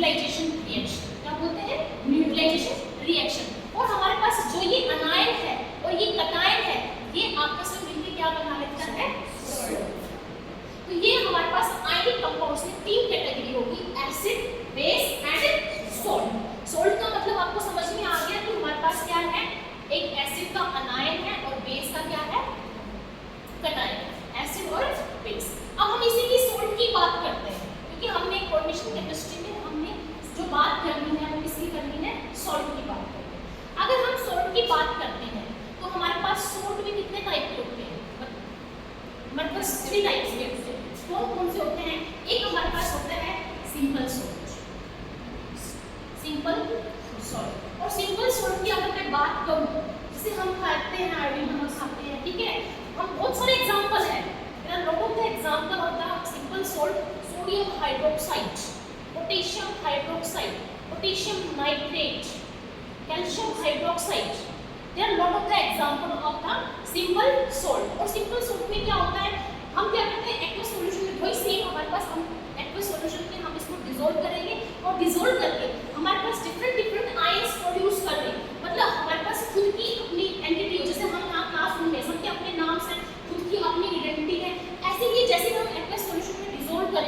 Neutralisation reaction, क्या बोलते हैं, न्यूट्रलाइजेशन रिएक्शन। और हमारे पास जो ये अनायन है और ये कटायन है, ये आपस में मिलकर क्या बना लेता है, तो ये हमारे पास आयनिक कंपाउंड्स में तीन कैटेगरी होगी, acid, base and salt. Salt का मतलब आपको समझ में आ गया कि हमारे पास क्या है, एक एसिड का अनायन है और बेस का क्या है, कटायन, एसिड और बेस। अब हम इसी की सॉल्ट की बात करते हैं, क्योंकि हमने कोऑर्डिनेशन केमिस्ट्री में हमने जो बात करनी है वो किसकी करनी है, सॉल्ट की बात करनी है। अगर हम सॉल्ट की बात करते हैं तो हमारे पास सॉल्ट भी कितने टाइप के होते हैं, मतलब 3 टाइप्स के होते हैं। कौन से होते हैं, एक हमारे पास होता है सिंपल सॉल्ट, सिंपल सॉल्ट। और सिंपल सॉल्ट की अगर मैं बात करूं, जैसे हम खाते हैं आयोडीन नमक खाते हैं, ठीक है, हम बहुत सारे एग्जांपल हैं, मेरा लोगों का एग्जांपल होता है simple salt, sodium hydroxide, potassium hydroxide, potassium nitrate, calcium hydroxide. There are lot of the example of the simple salt. और सिंपल सॉल्ट में क्या होता है, हम क्या करते हैं, एक्वस सॉल्यूशन में वही सेम हमारे पास, हम एक्वस सॉल्यूशन में हम इसको डिसॉल्व करेंगे और डिसॉल्व करके